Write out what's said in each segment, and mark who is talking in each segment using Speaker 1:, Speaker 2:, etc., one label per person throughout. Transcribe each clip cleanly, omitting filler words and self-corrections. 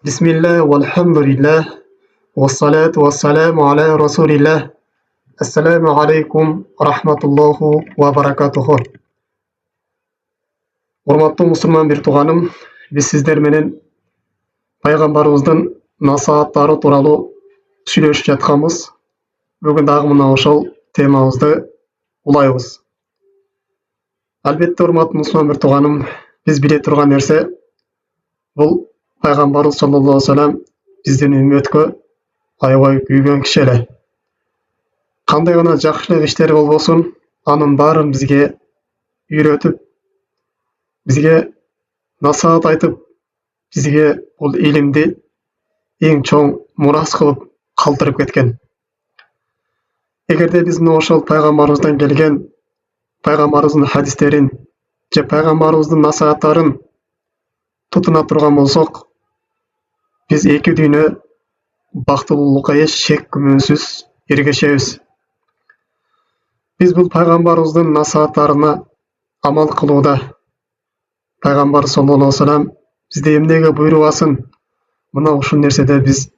Speaker 1: Bismillah, walhamdulillah, wassalatu wassalamu ala rasulillah. Assalamu alaikum rahmatullahu wa barakatuhu. Урматтуу мусулман бир тууганым, биз сиздер менен пайгамбарыбыздын насааттары тууралуу сүйлөшүп жатканбыз. Бүгүн дагы мына ошол темабызды улайбыз. Албетте урматтуу мусулман бир тууганым, биз биле турган нерсе бул пайгамбарыбыз саллаллаху алейхи вассалам биздин үммөткө аябай күйгөн киши эле. Кандай гана жакшылык иштери болбосун, анын баарын бизге үйрөтүп, бизге насаат айтып, бизге бул илимди эң чоң мурас кылып калтырып кеткен. Эгерде биз мына ошол пайгамбарыбыздан келген пайгамбарыбыздын хадистерин же пайгамбарыбыздын насааттарын тутуна турган болсок, биз эки дүйнө бактылуулукка эч шек күмөнсүз эргешебиз. Биз бул пайгамбарыбыздын насааттарына амал кылууда пайгамбар саллаллаху алейхи вассалам бизде эмнеге буйругасын, мына ушул нерседе биз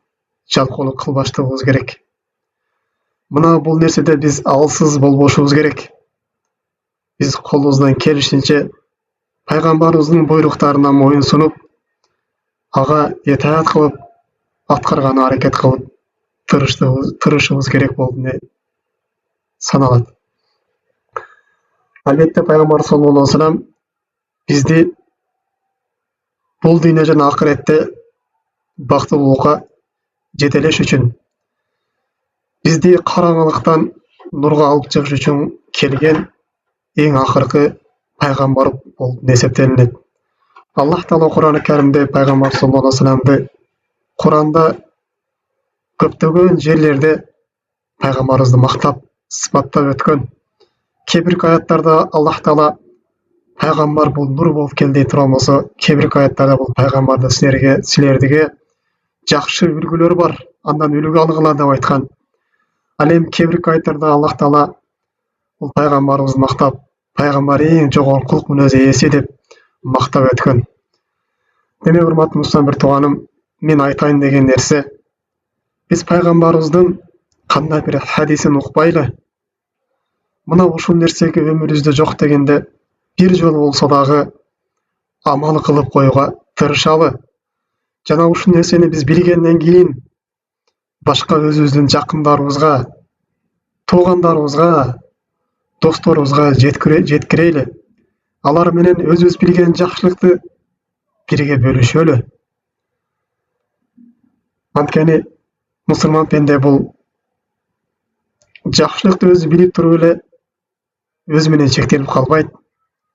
Speaker 1: жалкоолук кылбаштыгыбыз керек. Мына бул нерседе биз алсыз болбошубуз керек. Биз колубуздан келишинче пайгамбарыбыздын буйруктарына моюн сунуп, ага итаат кылып, аткарганы аракет кылып тырышыбыз керек болуп саналат. Албетте пайгамбар саллаллаху алейхи вассалам бизди бул дүйнө жана акыретте бактылуулукка жетелеш үчүн, бизди караңгылыктан нурга алып чыгыш үчүн келген эң акыркы пайгамбар болуп эсептелинет. Аллах Таала Кур'ан-ы Каримде пайгамбар саллаллаху алейхи вассаламды Кур'анда көптөгөн жерлерде пайгамбарыбызды мактап, сыпаттап өткөн. Кээ бир аяттарда Аллах Таала пайгамбар бул нур болуп келди турган болсо, кээ бир аяттарда бул пайгамбарды силерге жакшы үлгүлөр бар, андан үлгү алгыла деп айткан. Ал эми кээ бир аяттарда Аллах Таала бул пайгамбарыбызды мактап, пайгамбар эң жогорку кулк мүнөз ээси деп мактап өткөн. Демек, урматтуу мусулман бир тууганым, мен айтайын деген нерсе, биз пайгамбарыбыздын кандай бир хадисин укпайлы, мына ушул нерсеге өмүрүбүздө жок дегенде бир жолу болсо дагы амал кылып коюуга тырышалы. Жана ушул нерсени биз билгенден кийин башка өзүбүздүн жакындарыбызга, туугандарыбызга, досторубузга жеткирели. Алар менен өзүбүз билген жакшылыкты бирге бөлүшөлү. Анткени мусулман пенде бул жакшылыкты өзү билип туруп эле өзү менен чектелип калбайт.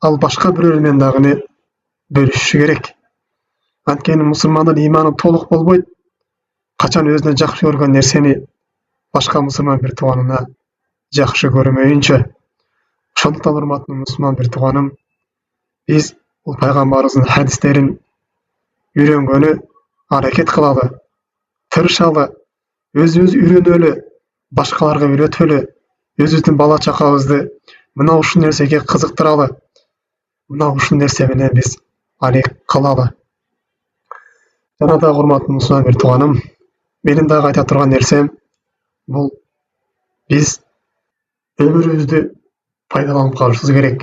Speaker 1: Ал башка бирөө менен дагы бөлүшүшү керек. Анткени мусулмандын ыйманы толук болбойт, качан өзүнө жакшы көргөн нерсени башка мусулман бир тууганына жакшы көрмөйүнчө. Ошондуктан урматтуу мусулман бир тууганым, биз бул пайгамбарыбыздын хадистерин үйрөнгөнү аракет кылалы, тырышалы, өзүбүз үйрөнөлү, башкаларга үйрөтөлү, өзүбүздүн бала чакабызды мына ушул нерсеге кызыктыралы, мына ушул нерсе менен биз алек кылалы. Жана дагы урматтуу мусулман бир тууганым, менин дагы айта турган нерсем бул биз өмүрүбүздү пайдаланып калышыбыз керек.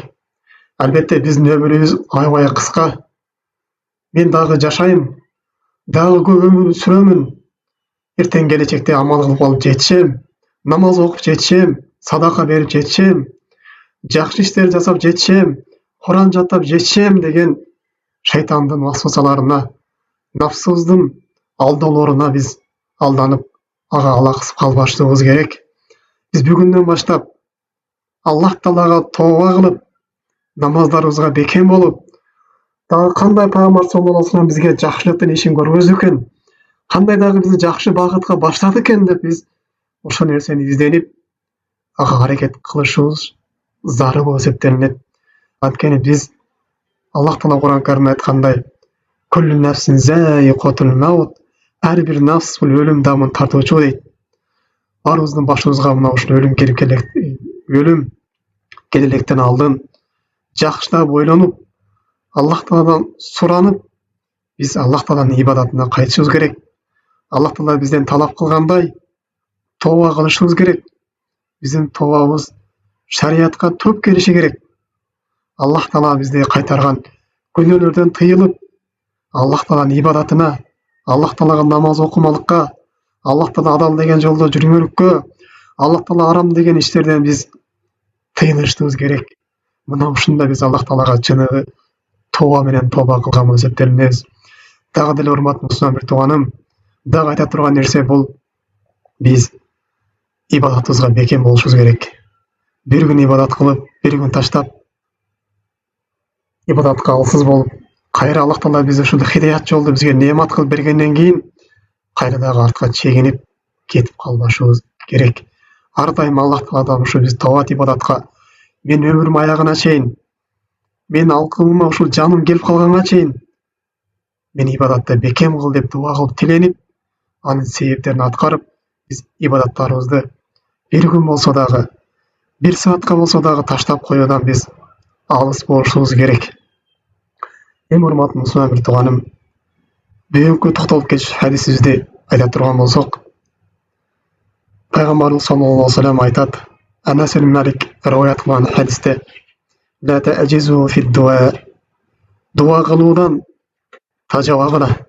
Speaker 1: Албетте биздин өмүрүбүз аябай кыска. Мен дагы жашайм, дагы көп өмүр сүрөмүн. Эртең келечекте амал кылып алып жетишем, намаз окуп жетишем, садака берип жетишем, жакшы иштер жасап жетишем, Куран жаттап жетишем деген шайтандын васвасаларына, нафсыбыздын алдоолоруна биз алданып, ага алаксып калбаштыгыбыз керек. Биз бүгүндөн баштап Аллах Таалага тооба кылып, намаздарыбызга бекем болуп, дагы кандай пайгамбар саллаллаху алейхи вассалам бизге жакшылыктын ишин көргөздү экен, кандай дагы бизди жакшы багытка баштады экен деп биз ошол нерсени изденип, ага аракет кылышыбыз зарыл болуп эсептелинет. Анткени биз Аллах Таала Кур'ан Каримде айткандай, "Kullu nafsin za'iqatul maut", ар бир нафс бул өлүм дамын тартуучу дейт. Баарыбыздын башыбызга мына ушул өлүм келе электен алдын жакшылап ойлонуп, Аллах Тааладан суранып, Biz Аллах Тааланын ибадатына кайтышыбыз керек. Аллах Таала бизден талап кылгандай тооба кылышыбыз керек. Биздин тообубуз шариатка төп келиши керек. Аллах Таала бизди кайтарган күнөөлөрдөн тыйылып, Аллах Тааланын ибадатына, Аллах Таалага намаз окумалыкка, Аллах Таала адал деген жолдо жүргөнлүккө, Аллах Таала арам деген иштерден биз тыйылышыбыз керек. Мына ушунда биз Аллах Таалага чыныгы тооба менен тооба кылган болуп эсептелинебиз. Дагы деле урматтуу мусулман бир тууганым, дагы айта турган нерсе бул биз ибадатыбызга бекем болушубуз керек. Бир күн ибадат кылып, бир күн таштап, ибадатка алсыз болуп, кайра Аллах Таала бизди ушул хидаят жолду бизге неамат кылып бергенден кийин кайра дагы артка чегинип кетип калбашыбыз керек. Ар дайым Аллах Тааладан ушу биз тообат ибадатка мен өмүрүм аягына чейин, мен алкымыма ушул жаным келип калганга чейин мен ибадатта бекем кыл деп дуа кылып тиленип, анын себептерин аткарып, биз ибадаттарыбызды бир күн болсо дагы, бир саатка болсо дагы таштап коюудан биз алыс болушубуз керек. Эми урматтуу мусулман бир тууганым, бүгүнкү токтолуп кетиш хадисибизди айта турган болсок, Пайгамбарыбыз саллаллаху алейхи ва саллям айтат, Анас ибн Малик риваят кылган хадисте, ла таъжизу фи дуа, дуа кылуудан тажабагыла.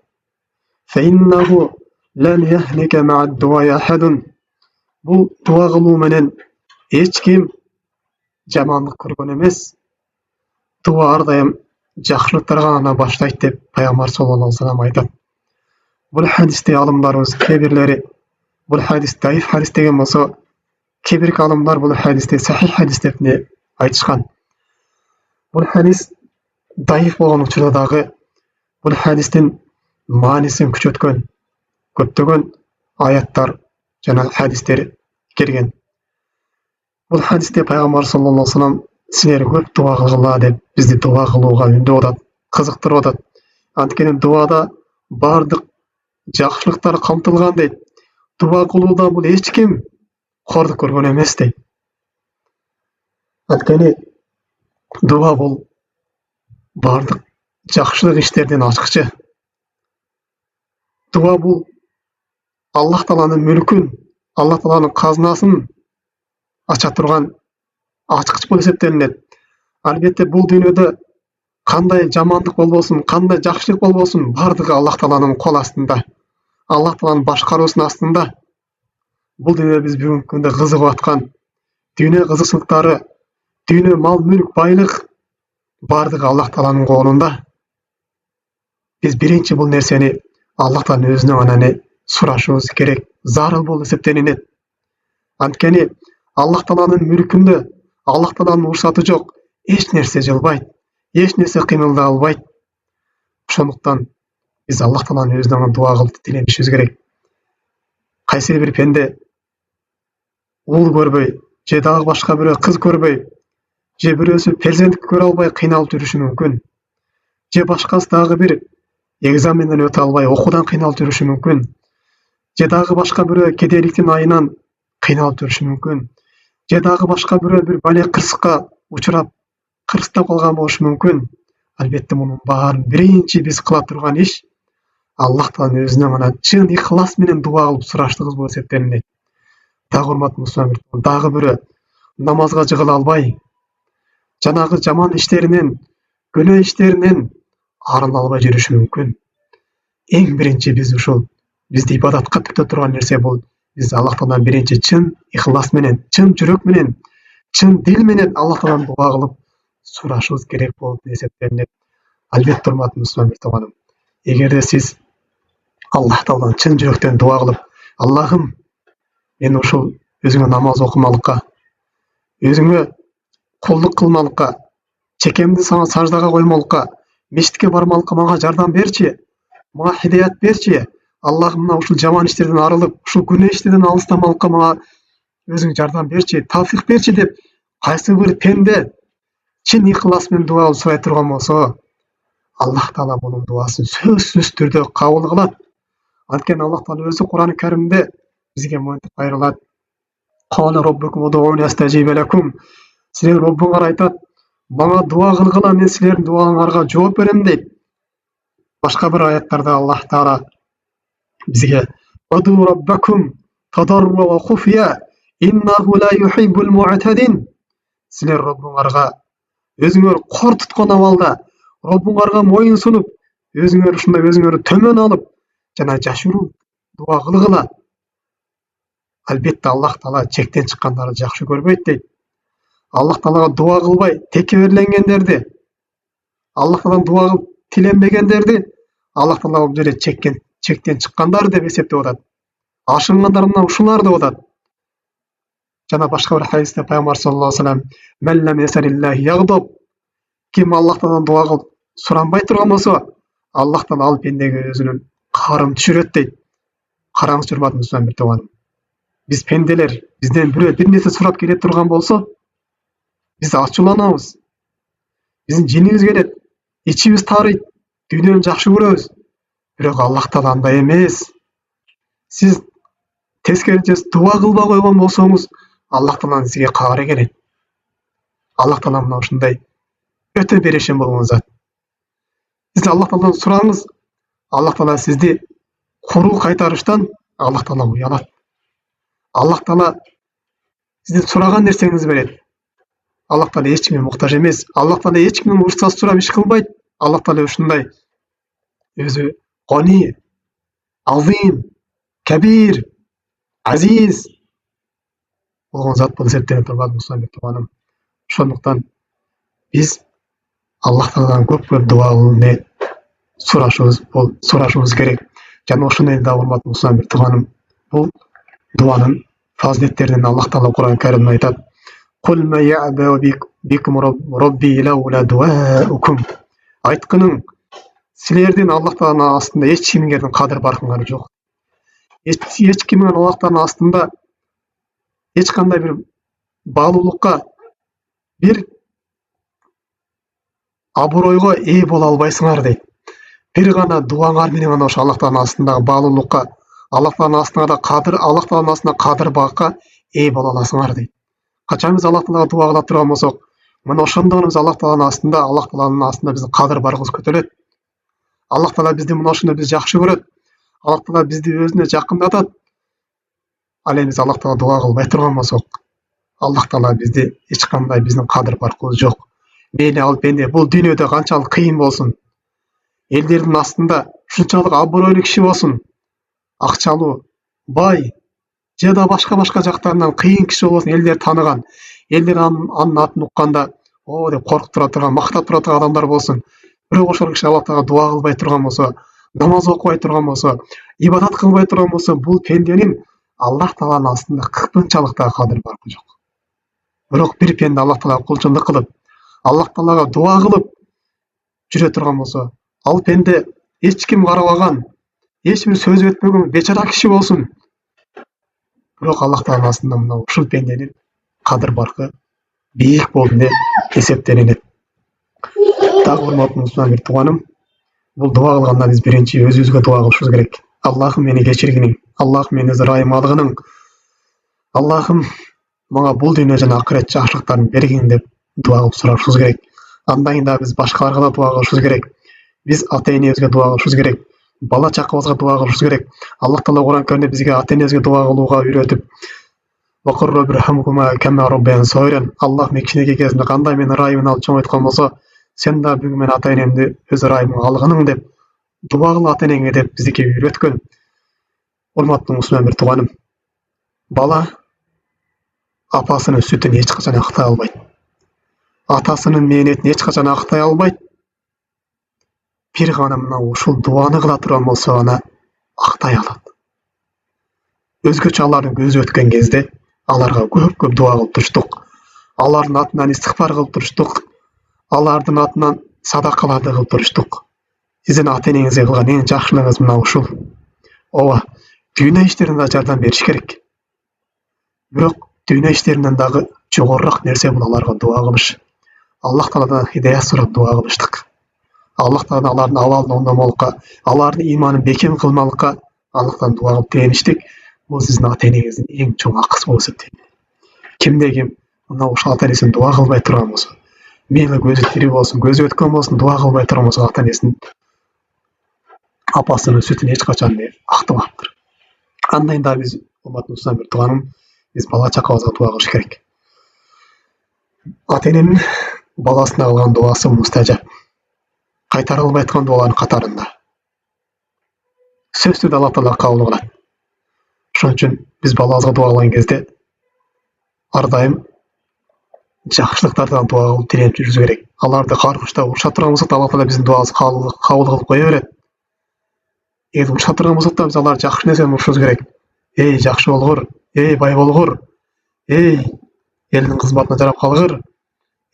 Speaker 1: Фаиннаху лан яхлика ма'a дуа ахадун. Бул дуа кылуу менен эч ким жамандык көргөн эмес. Дуа ар дайым жакшылыктарга гана баштайт деп Пайгамбар саллаллаху алейхи ва саллям айтат. Бул хадисте алымдарыбыз кээ бул хадис даиф хадис деген болсо, кээ бир алымдар бул хадисте сахих хадис деп айтышкан. Бул хадис даиф болгон учурда дагы бул хадистин маанисин күчөткөн көптөгөн аяттар жана хадистер келген. Бул хадисте Пайгамбар саллаллаху алейхи ва саллям силер көп дуа кылгыла деп бизди дуа кылууга үндөп атат, кызыктырып атат. Анткени дуада бардык жакшылыктар камтылган дейт. Дуа кылууда бул эч ким кордук көргөн эмес дейт. Анткени дуа бул бардык жакшылык иштердин ачкычы. Дуа бул Аллах Тааланын мүлкүн, Аллах Тааланын казынасын ача турган ачкыч болуп эсептелинет. Албетте бул дүйнөдө кандай жамандык болбосун, кандай жакшылык болбосун, бардыгы Аллах Тааланын кол астында, Аллах Тааланын башкаруусунун астында. Бул дүйнө биз бүгүнкү күндө кызыгып аткан дүйнө кызыкчылыктары, дүйнө мал мүлк, байлык бардыгы Аллах Тааланын колунда. Биз биринчи бул нерсени Аллах Тааланын өзүнөн гана сурашыбыз керек, зарыл болуп эсептелинет. Анткени Аллах Тааланын мүлкүндө Аллах Тааланын уруксаты жок, эч нерсе жылбайт, эч нерсе кыймылдай албайт. Ошондуктан биз Аллах Тааланын өзүнөн гана дуа кылып тиленишибиз керек. Кайсы бир пенде уул көрбөй, же дагы башка бирөө кыз көрбөй, же бирөөсү перзенттик көрө албай кыйналып жүрүшү мүмкүн. Же башкасы дагы бир экзаменден өтө албай окуудан кыйналып жүрүшү мүмкүн. Же дагы башка бирөө кедейликтин айынан кыйналып жүрүшү мүмкүн. Же дагы башка бирөө бир бале кырсыкка учурап, кырсыктап калган болушу мүмкүн. Албетте мунун баарын биринчи биз кыла турган иш Аллах Тааланын өзүнөн гана чын ихлас менен дуа кылып сураштыгыбыз болуп эсептелинет. Дагы урматтуу мусулман, дагы бирөө намазга жыгыла албай, жанагы жаман иштеринен, күнөө иштеринен арына албай жүрүшү мүмкүн. Эң биринчи биз ушул бизди ибадатка түртө турган нерсе бул биз Аллах Тааладан биринчи чын ихлас менен, чын жүрөк менен, чын дил менен Аллах Тааладан дуа кылып сурашыбыз керек болуп эсептелинет. Албетте урматтуу мусулман тууганым, эгерде сиз Аллах Тааладан чын жүрөктөн дуа кылып, Аллахым, мен ушул өзүңө намаз окумалыкка, өзүңө кулдук кылмалыкка, чекемди сага саждага коймолукка, мечитке бармалыкка мага жардам берчи, мага хидаят берчи. Аллахым, мына ушул жаман иштерден арылып, ушул күнөө иштерден алыстамалыкка мага өзүң жардам берчи, тавфик берчи деп кайсы бир пенде чын ихлас менен дуа сурай турган болсо, Аллах Таала мунун дуасын сөзсүз түрдө кабыл кылат. Анткени Аллах Таала өзү Кур'ан-ы Каримде бизге монтип кайрылат. Кала роббукум удууни астажиб лакум. Силер Роббуңар айтат, мага дуа кылгыла, мен силердин дуаларыңарга жооп берем дейт. Başka bir ayetlerde Allah Teala bizge "Udu rabbakum tadarru ve khufya innahu la yuhibbul mu'tadin." Sizler Rabbuңарга özüňөр kor tutkan awalda, Rabbuңarga moyun sunup, özüňөр uşunda özüňörü tömen alıp, jana jaşyrup dua kılgıla. Albatta Allah Taala çekten çıkkanları jakşı görбейт deyt. Allah Taalaga dua kılbay tekebirlengenderdi, Allah Taaladan dua kılıp tilenmegenderdi, Allah Taala bu jere çekten çıkkanдар dep esepte bolat. Aşınganlarından uşular da bolat. Jana başka bir hadiste Peygamber sallallahu aleyhi ve sellem "Men lem yeselillahi yaghdab." Kim Allah Taaladan dua kılıp suranbay turgan bolsa, Allah Taala al pendege özünün karın düşüret deyt. Karaňyz hurmatly musulman bir toganym. Biz pendeler, bizden bir nese surap kele turgan bolsa, biz açulanabız. Bizim jinimiz gelet, içimiz taryt, dünyany jakşı göröbüz. Birok Allah Taala андай emes. Siz teskeriçe dua kılba koygan bolsoňuz, Allah Taala sizge kabara gelet. Allah Taala mına uşunday öte bereşen bolgan zat. Siz Allah Taaladan suraňyz, Allah Taala sizdi kuru kaytarıştan Allah Taala uyalat. Allah Taala sizden suragan nerseňizi beret. Allah Taala hiç kime muhtaç emes. Allah Taala hiç kime ursaz surap iş kılbayt. Allah Taala uşunday özü gani, azim, kebir, aziz bolgan zat bol eseplenip turbat musulman bir toganym. Şonduktan biz Allah Taaladan köp dua kılıp suraşybız gerek. Jana oşunday da hormatly musulman bir toganym. Bu duanın faziletlerinden Allah Taala Kur'an-ı Kerim'de aytat. "Kul ma ya'bu bikum rabbi laula duaukum." Aytkynyň, silerden Allah Taala aslında hiç kimgerden kadir barkyňary jok. Hiç kimin Allah Taala aslında hiç kanday bir bağlulukka, bir abroyga eye bola albaysyňar deyt. Bir gana duaňar menen gana oşo Allah Taala aslında bağlulukka, Allah Taala aslında kadir, Allah Taala aslında kadir bakka eye bola alasyňar deyt. Kaçan biz Allah Taalaga dua kılıp turgan bolsak, mana oşonda biz Allah Taalaň aslında biziň kadir bargyz kötelet. Allah Taala bizdi mana oşunda biz jakşı göret. Allah Taala bizdi özüne jakyndatat. Al biz Allah Taala dua kılbay turgan bolsak, Allah Taala bizdi hiç kanday biziň kadir bargyz jok. Meyli al bende bul dünýede kançalyk kıyın bolsun, ellerinin aslında şunçalyk abroylu kişi bolsun, akçalı, bay, ya da başka jaklarından kıyın kişi bolsun, elleri tanıgan, elleri anın atyn ukkanda o dep korkup tura turgan, maktap tura turgan adamlar bolsun. Birok oşol kişi Allah Taala dua kılbay turgan bolsa, namaz okubay turgan bolsa, ibadat kılbay turgan bolsa, bul pendenin Allah Taalaň aslında kıpınçalyk da kadir barky jok. Birok bir pende Allah Taala kulçuluk kılıp, Allah Taalaga dua kılıp jüre turgan bolsa, al pende hiç kim garabagan, hiç bir söz etmegen beçara kişi bolsun. Birok Allah Taala aslında mına uşul pendenin kadir barky biýik boldy eseplenilет. Tagy hormatly musulman bir toganym, bul dua kılganda biz birinçi özübüzge dua kılşybız gerek. Allah'ım meni geçirginiň, Allah'ım meni zırayym algynyň, Allah'ım maňa bul dünýä jana ahiret jakşylyklaryny bergiň dep dua kılıp suraşybız gerek. Andan da biz başkalarga da dua kılşybız gerek. Biz ata-enebizge dua kılşybız gerek. Bala çakabızga dua kılşybız gerek. Allah Taala Kur'an-ı Kerimde bizge ata-enebizge dua kılууga öýretip, "Wa qur rabbirhamhuma kema rabbayani sagiran." Allah mekkinege gezinde kanday meni raýymy alyp çoň etken bolsa, sen da bugün meni ata-enemdi öz raýymy algynyň dep dua kıl ata-enenge dep bizike öýretken. Hormatly musulman bir toganym, bala apasynyň sütini hiç kaçan aktay albayt. Atasynyň mehnetini hiç kaçan aktay albayt. Bir gana mına uşul duany kıla turgan bolsa gana aktay alat. Özgöçe alaryň gözü ötken gezde alarga köp dua kılıp turuşduk. Alaryň atyndan istigfar kılıp turuşduk. Alaryň atyndan sadakalарды kılıp turuşduk. Sizin ata-eneňizge kılgan eň jakşylygyňyz mına uşul. Owa, dünya işlerinde jardam beriş gerek. Birok dünya işlerinden dagy jogorrak nerse bul alarga dua kılış. Allah Taaladan hidayet surap dua kılışdyk. Allah Taala alaryň awalyny ondamalykka, alaryň imanyny bekem kılmalykka Allah'tan dua kılıp direnişdik. Bu sizin ata-eneňizin eň çoň akysy bolup eseplenýär. Kimde kim mına uşul ata-enesine dua kılbay turgan bolsa, meyli gözü tiri bolsun, gözü ötken bolsun, dua kılbay turgan bolsa ata-enesine apasının sütünü hiç kaçan aktımaptır. Andayında biz ummat Müslüman bir tuğanım, biz bala çakabızga dua kılış gerek. Ata-enenin balasına kılgan duası mustajab. Kaytara alбай atkан duaların katarında. Сөзсүз Allah Taala kabul kılat. Şoň üçin biz balabızga dua kılgan кезде ardayım jakşylyklardan dua kılıp direnip жүрüş gerek. Alarda kargışta urşap turgan bolsak Allah Taala biziň duabymyzy kabul kılıp koya beret. Eger urşap turgan bolsak da biz alar jakşı nerseni urşubuz gerek. Ey jakşı bolgur, ey bay bolgur, ey eliniň hyzmatyna jarap kalgyr,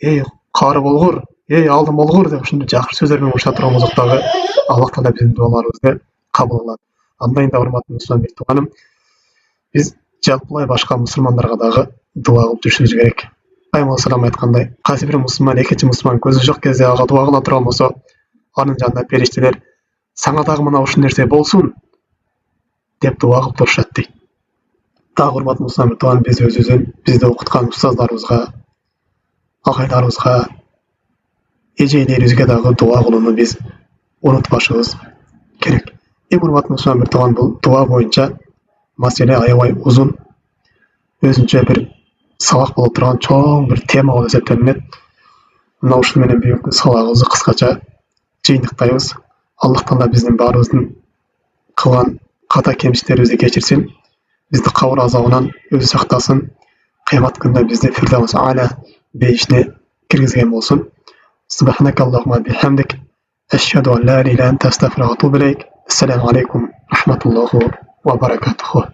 Speaker 1: ey kary bolgur, ey aldym bolgur dep şunday jakşı sözler bilen urşap turgan bolsak dagы Allah Taala biziň dualarymyzy kabul kılat. Andayında hormatly musulman bir tuganım, biz jalpılay başka musulmanlarga dagы dua kılıp düşürüş gerek. Ayman salam aytkanday, kayсы bir musulman ekinçi musulman gözü jok кезде aga dua kıla turgan bolsa, anın janynda perişteler saňa dagы mına uşun nerse bolsun dep dua kılıp duruşat deyt. Dagы hormatly musulman bir tugan, biz özübüzden bizde okutkan ustazlarybызга, agaylarybızga, ejeýlerimizge dagы dua kılууну biz unutmaşybız gerek. Hormatly musulman bir tugan, bu dua boýunça masele aябай uzun, özünçe bir sabak bolup turgan çoň bir tema bolup eseplenет. Muna uşul menen büyük sabagybızdy kıskaça jyňdykdaýbys. Allah Taala bizniň barymyzyň kılgan kata kemçiliklerimizi geçirsin. Bizni kabir azabынан özü saktasın. Kıyamat günde bizni Firdevs Ala beýişine kirgizgen bolsun. Subhanakallahumma bihamdik. Eşhedü en la ilahe illa ente estağfiruke ve etûbü ileyk. Esselamu aleykum rahmetullahi ve berekatuhu.